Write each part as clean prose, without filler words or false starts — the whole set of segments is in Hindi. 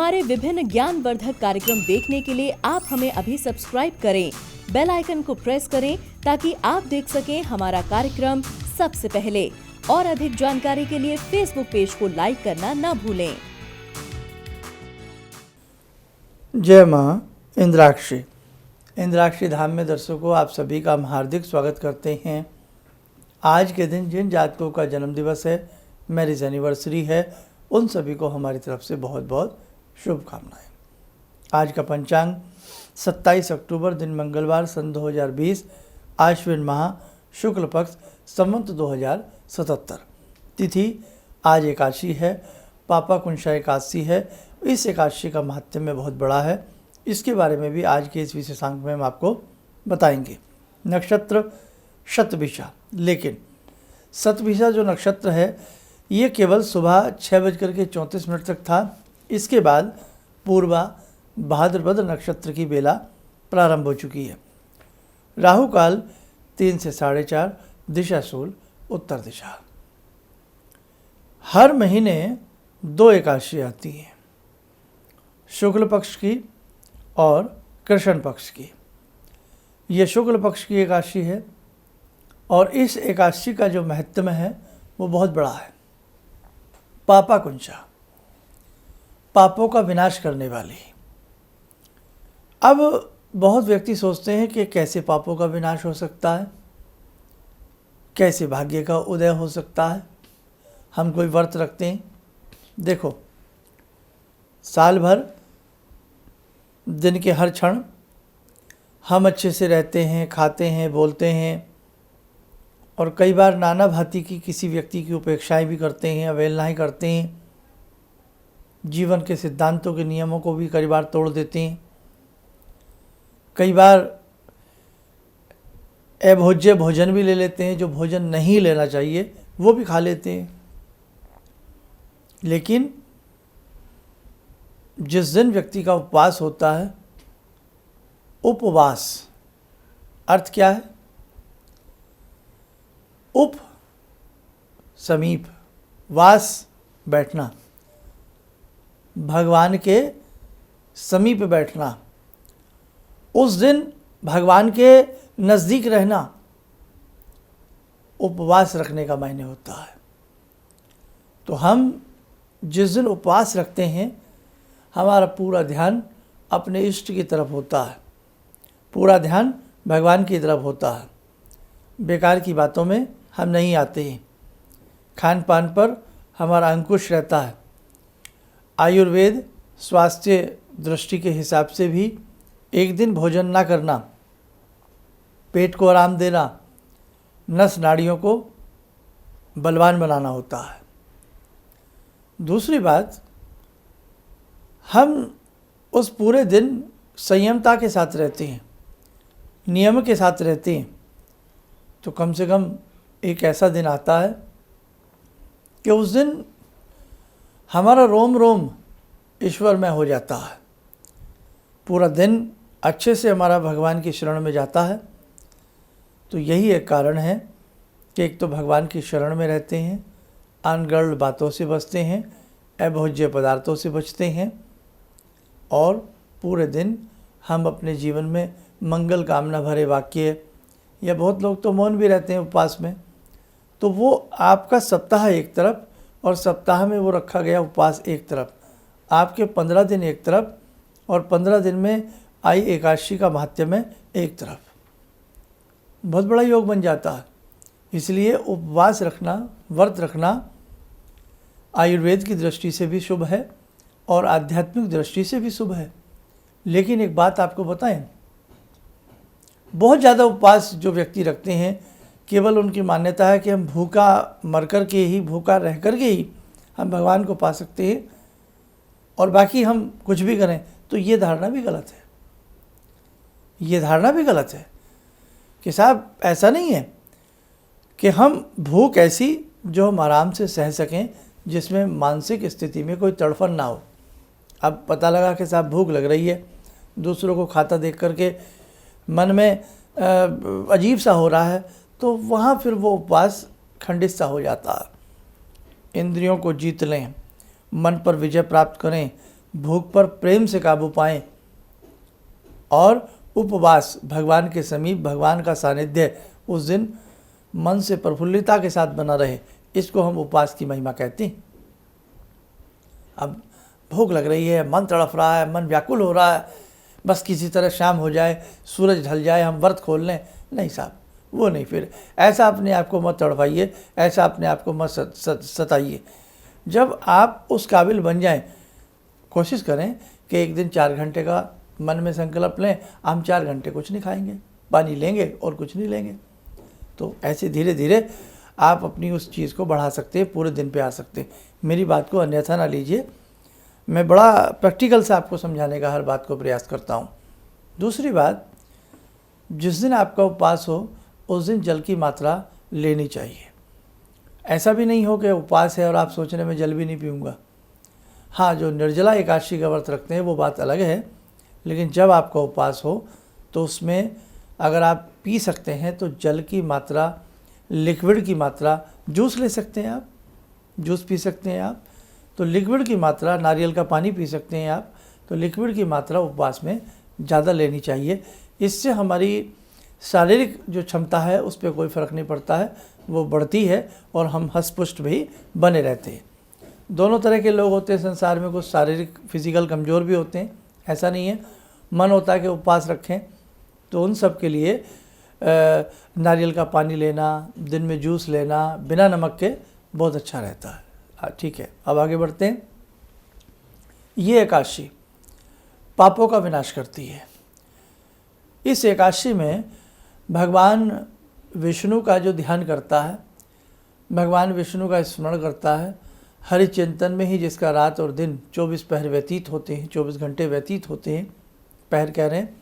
हमारे विभिन्न ज्ञानवर्धक कार्यक्रम देखने के लिए आप हमें अभी सब्सक्राइब करें, बेल आइकन को प्रेस करें ताकि आप देख सकें हमारा कार्यक्रम सबसे पहले। और अधिक जानकारी के लिए फेसबुक पेज को लाइक करना न भूलें। जय मां इंद्राक्षी। इंद्राक्षी धाम में दर्शकों, आप सभी का हम हार्दिक स्वागत करते हैं। आज के दिन जिन जातकों का जन्म दिवस है, मैरिज एनिवर्सरी है, उन सभी को हमारी तरफ से बहुत बहुत शुभकामनाएं। आज का पंचांग 27 अक्टूबर दिन मंगलवार सन 2020 आश्विन माह शुक्ल पक्ष संवत 2077। तिथि आज एकादशी है, पापा कुंशा एकादशी है। इस एकादशी का महात्म्य बहुत बड़ा है, इसके बारे में भी आज के इस विशेषांक में हम आपको बताएंगे। नक्षत्र शतभिषा, लेकिन शतभिषा जो नक्षत्र है ये केवल सुबह 6:34 तक था। इसके बाद पूर्वा भाद्रपद नक्षत्र की बेला प्रारंभ हो चुकी है। राहु काल 3 से 4:30, दिशा शूल उत्तर दिशा। हर महीने 2 एकादशी आती हैं, शुक्ल पक्ष की और कृष्ण पक्ष की। ये शुक्ल पक्ष की एकादशी है और इस एकादशी का जो महत्व है वो बहुत बड़ा है। पापा कुंशा, पापों का विनाश करने वाली। अब बहुत व्यक्ति सोचते हैं कि कैसे पापों का विनाश हो सकता है, कैसे भाग्य का उदय हो सकता है। हम कोई व्रत रखते हैं, देखो साल भर दिन के हर क्षण हम अच्छे से रहते हैं, खाते हैं, बोलते हैं और कई बार नाना भांति की किसी व्यक्ति की उपेक्षाएं भी करते हैं, अवहेलनाएं करते हैं। जीवन के सिद्धांतों के नियमों को भी कई बार तोड़ देते हैं। कई बार अभोज्य भोजन भी ले लेते हैं, जो भोजन नहीं लेना चाहिए वो भी खा लेते हैं। लेकिन जिस दिन व्यक्ति का उपवास होता है, उपवास अर्थ क्या है? उप समीप, वास बैठना, भगवान के समीप बैठना, उस दिन भगवान के नज़दीक रहना, उपवास रखने का मायने होता है। तो हम जिस दिन उपवास रखते हैं, हमारा पूरा ध्यान अपने इष्ट की तरफ होता है, पूरा ध्यान भगवान की तरफ होता है। बेकार की बातों में हम नहीं आते हैं। खान पान पर हमारा अंकुश रहता है। आयुर्वेद स्वास्थ्य दृष्टि के हिसाब से भी एक दिन भोजन ना करना, पेट को आराम देना, नस नाड़ियों को बलवान बनाना होता है। दूसरी बात, हम उस पूरे दिन संयमता के साथ रहते हैं, नियम के साथ रहते हैं। तो कम से कम एक ऐसा दिन आता है कि उस दिन हमारा रोम रोम ईश्वरमय हो जाता है। पूरा दिन अच्छे से हमारा भगवान की शरण में जाता है। तो यही एक कारण है कि एक तो भगवान की शरण में रहते हैं, अनगढ़ बातों से बचते हैं, अभोज्य पदार्थों से बचते हैं और पूरे दिन हम अपने जीवन में मंगल कामना भरे वाक्य, या बहुत लोग तो मौन भी रहते हैं उपवास में। तो वो आपका सप्ताह एक तरफ और सप्ताह में वो रखा गया उपवास एक तरफ, आपके 15 दिन एक तरफ और 15 दिन में आई एकादशी का महात्म्य एक तरफ। बहुत बड़ा योग बन जाता है। इसलिए उपवास रखना, व्रत रखना आयुर्वेद की दृष्टि से भी शुभ है और आध्यात्मिक दृष्टि से भी शुभ है। लेकिन एक बात आपको बताएं, बहुत ज़्यादा उपवास जो व्यक्ति रखते हैं, केवल उनकी मान्यता है कि हम भूखा मर कर के ही, भूखा रह कर के ही हम भगवान को पा सकते हैं और बाकी हम कुछ भी करें। तो ये धारणा भी गलत है। ये धारणा भी गलत है कि साहब ऐसा नहीं है कि हम भूख ऐसी जो हम आराम से सह सकें, जिसमें मानसिक स्थिति में कोई तड़फन ना हो। अब पता लगा कि साहब भूख लग रही है, दूसरों को खाता देख करके मन में अजीब सा हो रहा है, तो वहाँ फिर वो उपवास खंडित सा हो जाता है। इंद्रियों को जीत लें, मन पर विजय प्राप्त करें, भूख पर प्रेम से काबू पाएं और उपवास, भगवान के समीप, भगवान का सानिध्य उस दिन मन से प्रफुल्लता के साथ बना रहे, इसको हम उपवास की महिमा कहते हैं। अब भूख लग रही है, मन तड़फ रहा है, मन व्याकुल हो रहा है, बस किसी तरह शाम हो जाए, सूरज ढल जाए, हम व्रत खोल लें, नहीं साहब, वो नहीं। फिर ऐसा अपने आप को मत तड़पाइए, ऐसा अपने आप को मत सताइए। जब आप उस काबिल बन जाएं, कोशिश करें कि एक दिन 4 घंटे का मन में संकल्प लें, हम 4 घंटे कुछ नहीं खाएंगे, पानी लेंगे और कुछ नहीं लेंगे। तो ऐसे धीरे धीरे आप अपनी उस चीज़ को बढ़ा सकते हैं, पूरे दिन पे आ सकते हैं। मेरी बात को अन्यथा ना लीजिए, मैं बड़ा प्रैक्टिकल से आपको समझाने का हर बात को प्रयास करता हूँ। दूसरी बात, जिस दिन आपका उपवास हो उस दिन जल की मात्रा लेनी चाहिए। ऐसा भी नहीं हो कि उपवास है और आप सोच रहे मैं जल भी नहीं पीऊँगा। हाँ, जो निर्जला एकादशी का व्रत रखते हैं वो बात अलग है, लेकिन जब आपका उपवास हो तो उसमें अगर आप पी सकते हैं तो जल की मात्रा, लिक्विड की मात्रा, जूस ले सकते हैं आप, जूस पी सकते हैं आप, तो लिक्विड की मात्रा, नारियल का पानी पी सकते हैं आप, तो लिक्विड की मात्रा उपवास में ज़्यादा लेनी चाहिए। इससे हमारी शारीरिक जो क्षमता है उस पर कोई फ़र्क नहीं पड़ता है, वो बढ़ती है और हम हष्ट-पुष्ट भी बने रहते हैं। दोनों तरह के लोग होते हैं संसार में, कुछ शारीरिक फिजिकल कमज़ोर भी होते हैं, ऐसा नहीं है। मन होता है कि उपवास रखें, तो उन सब के लिए नारियल का पानी लेना, दिन में जूस लेना बिना नमक के बहुत अच्छा रहता है। ठीक है, अब आगे बढ़ते हैं। ये एकादशी पापों का विनाश करती है। इस एकादशी में भगवान विष्णु का जो ध्यान करता है, भगवान विष्णु का स्मरण करता है, हरि चिंतन में ही जिसका रात और दिन 24 पहर व्यतीत होते हैं, 24 घंटे व्यतीत होते हैं, पहर कह रहे हैं,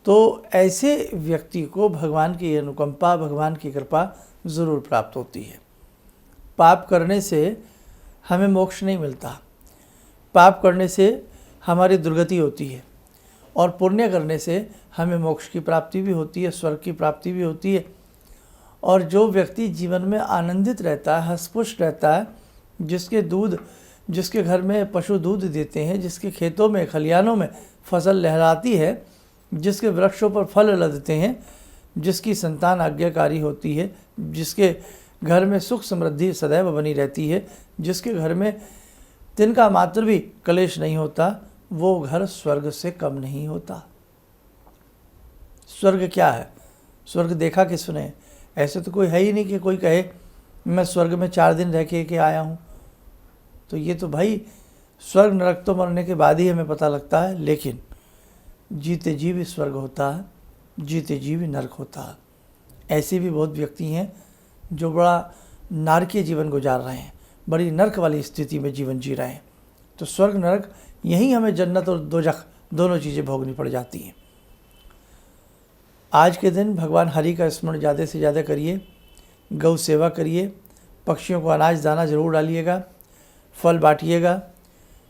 तो ऐसे व्यक्ति को भगवान की अनुकंपा, भगवान की कृपा ज़रूर प्राप्त होती है। पाप करने से हमें मोक्ष नहीं मिलता, पाप करने से हमारी दुर्गति होती है, और पुण्य करने से हमें मोक्ष की प्राप्ति भी होती है, स्वर्ग की प्राप्ति भी होती है। और जो व्यक्ति जीवन में आनंदित रहता है, हष्ट-पुष्ट रहता है, जिसके घर में पशु दूध देते हैं, जिसके खेतों में, खलिहानों में फसल लहराती है, जिसके वृक्षों पर फल लदते हैं, जिसकी संतान आज्ञाकारी होती है, जिसके घर में सुख समृद्धि सदैव बनी रहती है, जिसके घर में तिनका मात्र भी कलेश नहीं होता, वो घर स्वर्ग से कम नहीं होता। स्वर्ग क्या है? स्वर्ग देखा किसने? ऐसे तो कोई है ही नहीं कि कोई कहे मैं स्वर्ग में 4 दिन रह के आया हूँ। तो ये तो भाई स्वर्ग नरक तो मरने के बाद ही हमें पता लगता है, लेकिन जीते जी भी स्वर्ग होता है, जीते जी भी नरक होता है। ऐसे भी बहुत व्यक्ति हैं जो बड़ा नारकीय जीवन गुजार रहे हैं, बड़ी नरक वाली स्थिति में जीवन जी रहे हैं। तो स्वर्ग नरक यहीं हमें जन्नत और दोजख दोनों चीज़ें भोगनी पड़ जाती हैं। आज के दिन भगवान हरि का स्मरण ज़्यादा से ज़्यादा करिए, गौ सेवा करिए, पक्षियों को अनाज दाना जरूर डालिएगा, फल बांटिएगा,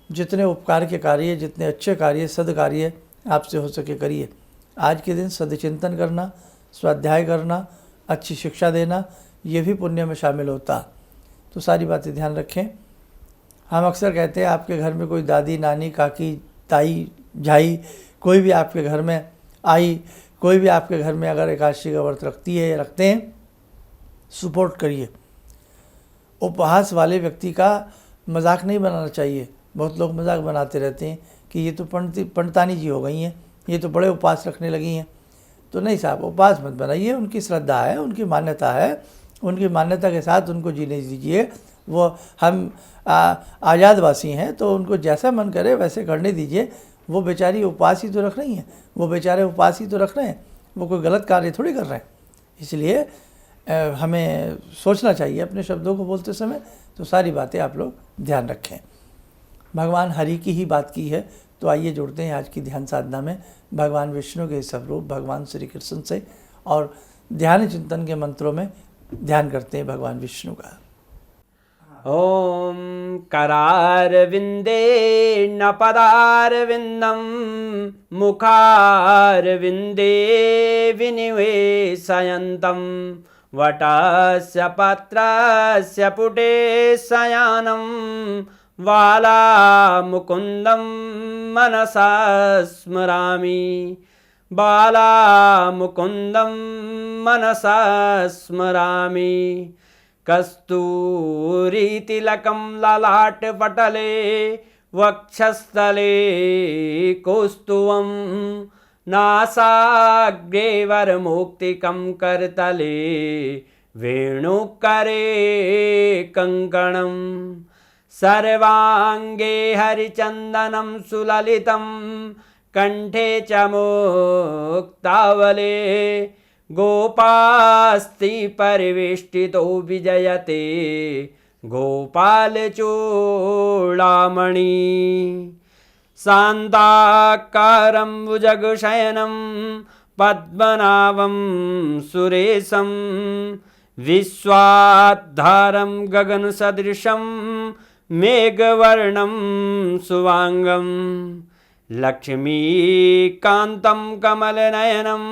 जितने उपकार के कार्य, जितने अच्छे कार्य, सद्कार्य आपसे हो सके करिए। आज के दिन सदचिंतन करना, स्वाध्याय करना, अच्छी शिक्षा देना, ये भी पुण्य में शामिल होता। तो सारी बातें ध्यान रखें। हम अक्सर कहते हैं आपके घर में कोई दादी, नानी, काकी, ताई, झाई, कोई भी आपके घर में आई, कोई भी आपके घर में अगर एकादशी का व्रत रखती है या रखते हैं, सपोर्ट करिए। उपहास वाले व्यक्ति का मजाक नहीं बनाना चाहिए। बहुत लोग मजाक बनाते रहते हैं कि ये तो पंडितानी जी हो गई हैं, ये तो बड़े उपवास रखने लगी हैं। तो नहीं साहब, उपवास मत बनाइए, उनकी श्रद्धा है, उनकी मान्यता है, उनकी मान्यता के साथ उनको जीने दीजिए। वो हम आज़ादवासी हैं, तो उनको जैसा मन करे वैसे करने दीजिए। वो बेचारी उपवास ही तो रख रही हैं, वो बेचारे उपवास ही तो रख रहे हैं, वो कोई गलत कार्य थोड़ी कर रहे हैं। इसलिए हमें सोचना चाहिए अपने शब्दों को बोलते समय। तो सारी बातें आप लोग ध्यान रखें। भगवान हरि की ही बात की है, तो आइए जुड़ते हैं आज की ध्यान साधना में भगवान विष्णु के स्वरूप भगवान श्री कृष्ण से, और ध्यान चिंतन के मंत्रों में ध्यान करते हैं भगवान विष्णु का। ॐ करारविन्दे न पदारविन्दं मुखारविन्दे विनिवेशयन्तं वटस्य पत्रस्य पुटे शयनं बालामुकुन्दं मनसा स्मरामि बालामुकुन्दं मनसा स्मरामि कस्तूरीतिलकं ललाटपटले वक्षस्थले कौस्तुभं नासाग्रे वरमौक्तिकं करतले वेणुकरे कङ्कणं सर्वाङ्गे हरिचन्दनं सुललितं कंठे च मुक्तावले गोपास्ति परिवेष्टितो विजयते गोपालचूडामणि शान्ताकारं भुजगशयनं पद्मनाभं सुरेशं विश्वाधारं गगनसदृशं मेघवर्णं शुभांगं लक्ष्मीकान्तं कमलनयनं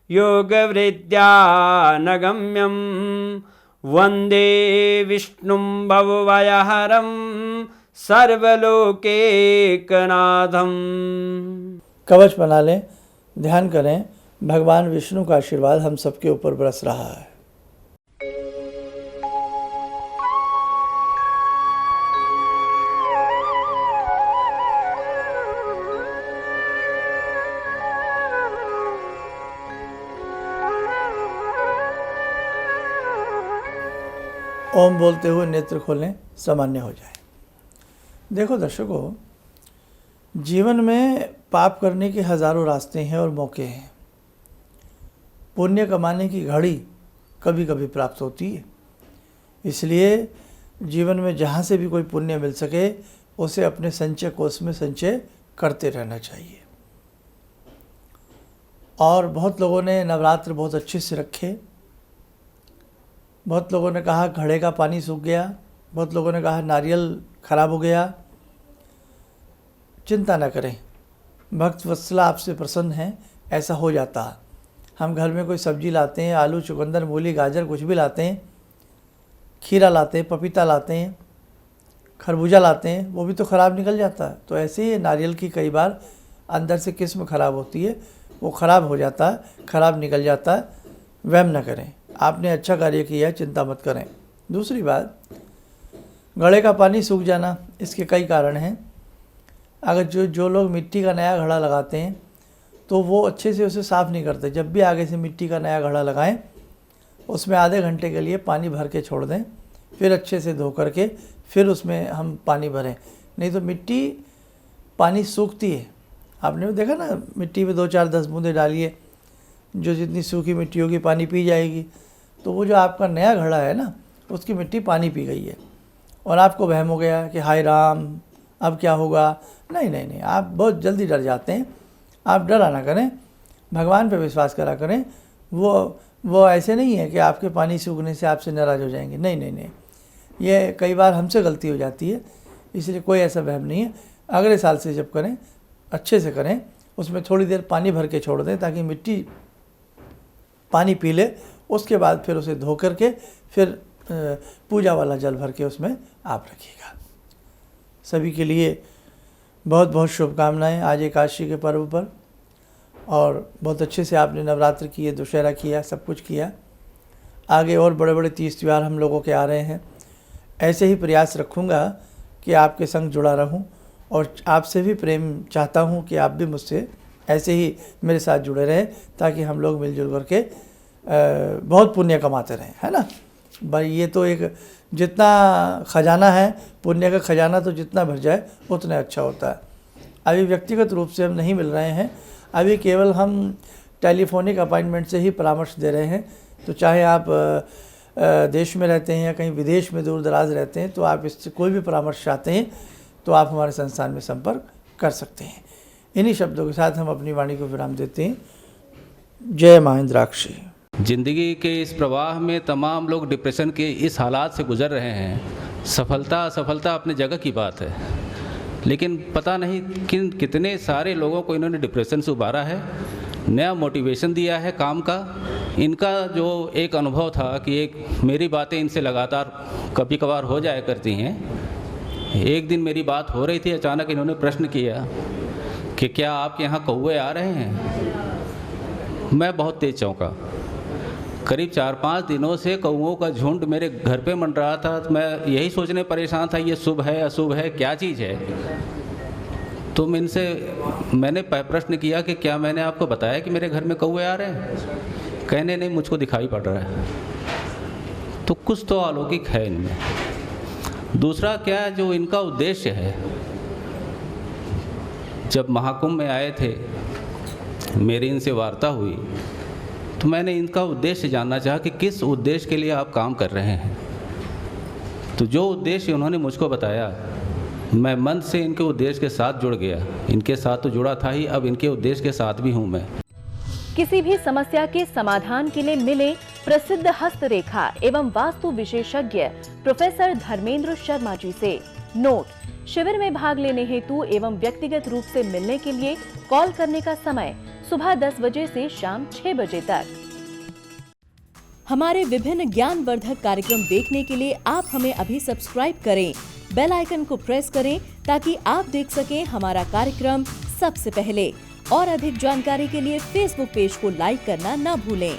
योगवृद्ध्यानगम्यं वन्दे विष्णुं भवभयहरं सर्वलोकैकनाथम्। कवच बना लें, ध्यान करें, भगवान विष्णु का आशीर्वाद हम सबके ऊपर बरस रहा है। ओम बोलते हुए नेत्र खोलें, सामान्य हो जाए। देखो दर्शकों, जीवन में पाप करने के हज़ारों रास्ते हैं और मौके हैं। पुण्य कमाने की घड़ी कभी कभी प्राप्त होती है, इसलिए जीवन में जहाँ से भी कोई पुण्य मिल सके उसे अपने संचय कोष में संचय करते रहना चाहिए। और बहुत लोगों ने नवरात्र बहुत अच्छे से रखे। बहुत लोगों ने कहा घड़े का पानी सूख गया, बहुत लोगों ने कहा नारियल खराब हो गया। चिंता न करें, भक्त वत्सला आपसे प्रसन्न हैं, ऐसा हो जाता है। हम घर में कोई सब्जी लाते हैं, आलू, चुकंदर, मूली, गाजर कुछ भी लाते हैं, खीरा लाते हैं, पपीता लाते हैं, खरबूजा लाते हैं, वो भी तो ख़राब निकल जाता है। तो ऐसे ही नारियल की कई बार अंदर से किस्म ख़राब होती है, वो ख़राब हो जाता है, ख़राब निकल जाता है। वहम न करें, आपने अच्छा कार्य किया है, चिंता मत करें। दूसरी बात, घड़े का पानी सूख जाना, इसके कई कारण हैं। अगर जो लोग मिट्टी का नया घड़ा लगाते हैं तो वो अच्छे से उसे साफ़ नहीं करते। जब भी आगे से मिट्टी का नया घड़ा लगाएं, उसमें आधे घंटे के लिए पानी भर के छोड़ दें, फिर अच्छे से धो करके फिर उसमें हम पानी भरें। नहीं तो मिट्टी पानी सूखती है। आपने भी देखा ना, मिट्टी में 2-4-10 बूंदे डालिए, जो जितनी सूखी मिट्टी होगी पानी पी जाएगी। तो वो जो आपका नया घड़ा है ना, उसकी मिट्टी पानी पी गई है और आपको वहम हो गया कि हाय राम, अब क्या होगा। नहीं, आप बहुत जल्दी डर जाते हैं। आप डरा ना करें, भगवान पे विश्वास करा करें। वो ऐसे नहीं है कि आपके पानी सूखने से आपसे नाराज़ हो जाएंगे। नहीं, ये कई बार हमसे गलती हो जाती है, इसलिए कोई ऐसा वहम नहीं है। अगले साल से जब करें, अच्छे से करें, उसमें थोड़ी देर पानी भर के छोड़ दें ताकि मिट्टी पानी पी ले। उसके बाद फिर उसे धो करके फिर पूजा वाला जल भर के उसमें आप रखिएगा। सभी के लिए बहुत बहुत शुभकामनाएं आज एकादशी के पर्व पर। और बहुत अच्छे से आपने नवरात्र किए, दशहरा किया, सब कुछ किया। आगे और बड़े बड़े तीज त्यौहार हम लोगों के आ रहे हैं। ऐसे ही प्रयास रखूँगा कि आपके संग जुड़ा रहूँ और आपसे भी प्रेम चाहता हूँ कि आप भी मुझसे ऐसे ही मेरे साथ जुड़े रहें, ताकि हम लोग मिलजुल करके बहुत पुण्य कमाते रहें, है ना भाई। ये तो एक जितना खजाना है, पुण्य का खजाना तो जितना भर जाए उतना अच्छा होता है। अभी व्यक्तिगत रूप से हम नहीं मिल रहे हैं, अभी केवल हम टेलीफोनिक अपॉइंटमेंट से ही परामर्श दे रहे हैं। तो चाहे आप देश में रहते हैं या कहीं विदेश में दूर दराज रहते हैं, तो आप इससे कोई भी परामर्श चाहते हैं तो आप हमारे संस्थान में संपर्क कर सकते हैं। इन्हीं शब्दों के साथ हम अपनी वाणी को विराम देते हैं। जय महेंद्राक्षी। ज़िंदगी के इस प्रवाह में तमाम लोग डिप्रेशन के इस हालात से गुज़र रहे हैं। सफलता असफलता अपनी जगह की बात है, लेकिन पता नहीं कितने सारे लोगों को इन्होंने डिप्रेशन से उबारा है, नया मोटिवेशन दिया है काम का। इनका जो एक अनुभव था कि एक मेरी बातें इनसे लगातार कभी कभार हो जाया करती हैं, एक दिन मेरी बात हो रही थी, अचानक इन्होंने प्रश्न किया कि क्या आपके यहाँ कौवे आ रहे हैं। मैं बहुत तेज चौंका। करीब 4-5 दिनों से कौवों का झुंड मेरे घर पे मंडरा था। तो मैं यही सोचने परेशान था, ये शुभ है अशुभ है, क्या चीज़ है। तो मैंने प्रश्न किया कि क्या मैंने आपको बताया कि मेरे घर में कौवे आ रहे हैं। कहने नहीं, मुझको दिखाई पड़ रहा है। तो कुछ तो अलौकिक है इनमें। दूसरा क्या, जो इनका उद्देश्य है, जब महाकुंभ में आए थे, मेरी इनसे वार्ता हुई तो मैंने इनका उद्देश्य जानना चाहा कि किस उद्देश्य के लिए आप काम कर रहे हैं। तो जो उद्देश्य उन्होंने मुझको बताया, मैं मन से इनके उद्देश्य के साथ जुड़ गया। इनके साथ तो जुड़ा था ही, अब इनके उद्देश्य के साथ भी हूँ मैं। किसी भी समस्या के समाधान के लिए मिले प्रसिद्ध हस्तरेखा एवं वास्तु विशेषज्ञ प्रोफेसर धर्मेंद्र शर्मा जी से। नोट: शिविर में भाग लेने हेतु एवं व्यक्तिगत रूप से मिलने के लिए कॉल करने का समय सुबह 10 बजे से शाम 6 बजे तक। हमारे विभिन्न ज्ञानवर्धक कार्यक्रम देखने के लिए आप हमें अभी सब्सक्राइब करें, बेल आइकन को प्रेस करें ताकि आप देख सकें हमारा कार्यक्रम सबसे पहले। और अधिक जानकारी के लिए फेसबुक पेज को लाइक करना न भूलें।